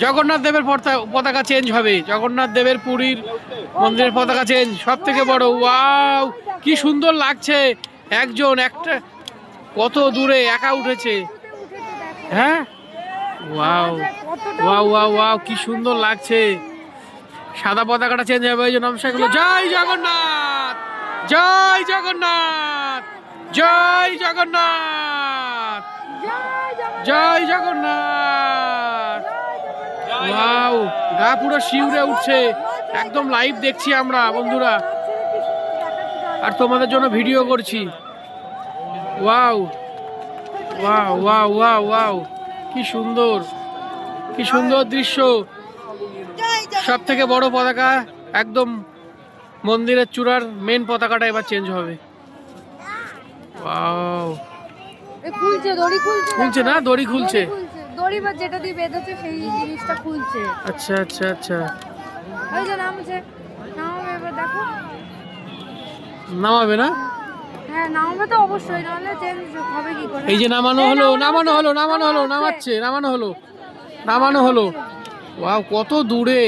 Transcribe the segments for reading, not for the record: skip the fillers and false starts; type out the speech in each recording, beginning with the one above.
জগন্নাথ দেবের পতাকা চেঞ্জ হবে। জগন্নাথ দেবের পুরীর মন্দিরের পতাকা চেঞ্জ, সব থেকে বড়। ওয়াও, কি সুন্দর লাগছে। একজন একটা কত দূরে একা উঠেছে। হ্যাঁ, ওয়াও ওয়াও ওয়াও ওয়াও, কি সুন্দর লাগছে। সাদা পতাকাটা চেঞ্জ হবে, ওই যে নমস্কারগুলো। জয় জগন্নাথ, জয় জগন্নাথ, জয় জগন্নাথ, জয় জগন্নাথ। ওয়াও, গা পুরো শিউরে উঠছে। একদম লাইভ দেখছি আমরা বন্ধুরা, আর তোমাদের জন্য ভিডিও করছি। Wow wow wow wow wow, কি সুন্দর, কি সুন্দর দৃশ্য। সব থেকে বড় পতাকা, একদম মন্দিরের চূড়ার মেন পতাকাটা এবার চেঞ্জ হবে। ওয়াও, খুলছে, দড়ি খুলছে। খুলছে না, দড়ি খুলছে। দড়ি বা যেটা দিয়ে বেঁধেছে সেই জিনিসটা খুলছে। আচ্ছা আচ্ছা আচ্ছা, ওই যে নামছে, নামাবে এবার দেখো। নামাবে না? হ্যাঁ নামাবে তো অবশ্যই, নাহলে চেঞ্জ হবে কি করে। এই যে নামানো হলো, নামানো হলো, নামানো হলো, নামাচ্ছে, নামানো হলো, নামানো হলো। ওয়াও, কত দূরে,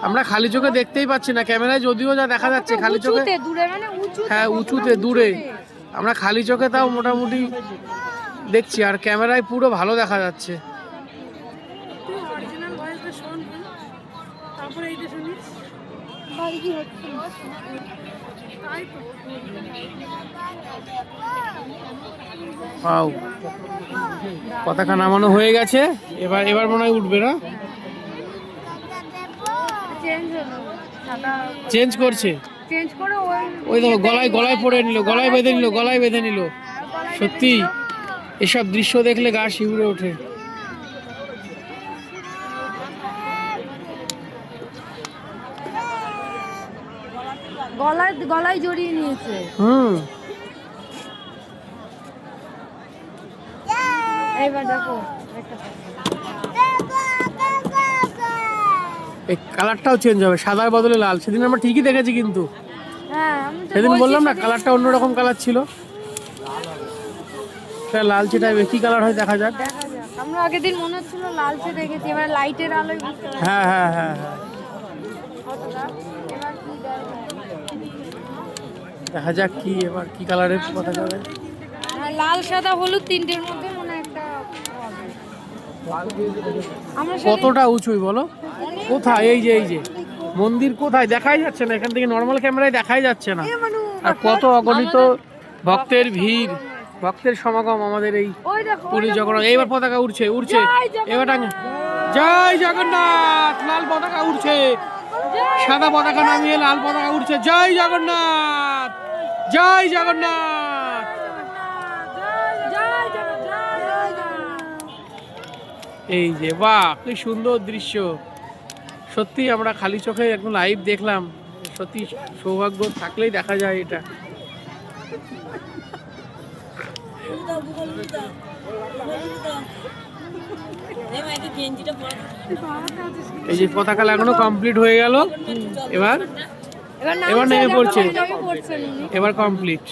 আমরা খালি চোখে দেখতেই পাচ্ছি না। ক্যামেরায় যদিও যা দেখা যাচ্ছে খালি চোখে, দূরে মানে উঁচুতে। হ্যাঁ উঁচুতে, দূরে। আমরা খালি চোখে তাও মোটামুটি দেখছি, আর ক্যামেরায় পুরো ভালো দেখা যাচ্ছে। ওয়াও, পতাকা নামানো হয়ে গেছে। এবার এবার মনে হয় উঠবে না? চেঞ্জ করছে, চেঞ্জ করে ওই দেখো গলায় গলায় পড়ে নিল, গলায় বেঁধে নিল, গলায় বেঁধে নিল। সত্যি এসব দৃশ্য দেখলে গা শিউরে ওঠে। গলায় গলায় জড়িয়ে নিয়েছে। এইবার দেখো এই কালারটাও চেঞ্জ হবে, সাদার বদলে লাল। সেদিন আমরা ঠিকই দেখেছি, কিন্তু সেদিন বললাম না কালারটা অন্যরকম কালার ছিল। লালচে টাইপের কি কালার হয় দেখা যাক। আমরা আগের দিন মনে হচ্ছিল লালচে দেখেছি, এবার লাইটের আলোয় বুঝতে পারছি। হ্যাঁ হ্যাঁ হ্যাঁ হ্যাঁ, দেখা যাক কি এবার কি কালারের কথা যাবে। লাল সাদা হলুদ তিনটের মধ্যে মনে একটা হবে। কতটা উঁচুই বলো, কোথায়? এই যে এই যে মন্দির কোথায় দেখাই যাচ্ছে না, এখান থেকে নর্মাল ক্যামেরায় দেখাই যাচ্ছে না। আর কত অগণিত ভক্তের ভিড়, ভক্তের সমাগম আমাদের এই পুরী জগন্নাথ। এইবার পতাকা উঠছে, উঠছে এবার। জয় জগন্নাথ, লাল পতাকা উঠছে। সাদা পতাকা নামিয়ে লাল পতাকা উঠছে। জয় জগন্নাথ, জয় জগন্নাথ। এই যে বাহ, কি সুন্দর দৃশ্য। সত্যি আমরা খালি চোখে একদম লাইভ দেখলাম। সত্যি সৌভাগ্য থাকলেই দেখা যায় এটা। এই যে পতাকা লাগানো কমপ্লিট হয়ে গেল। এবার এবার নেমে পড়ছে, এবার কমপ্লিট।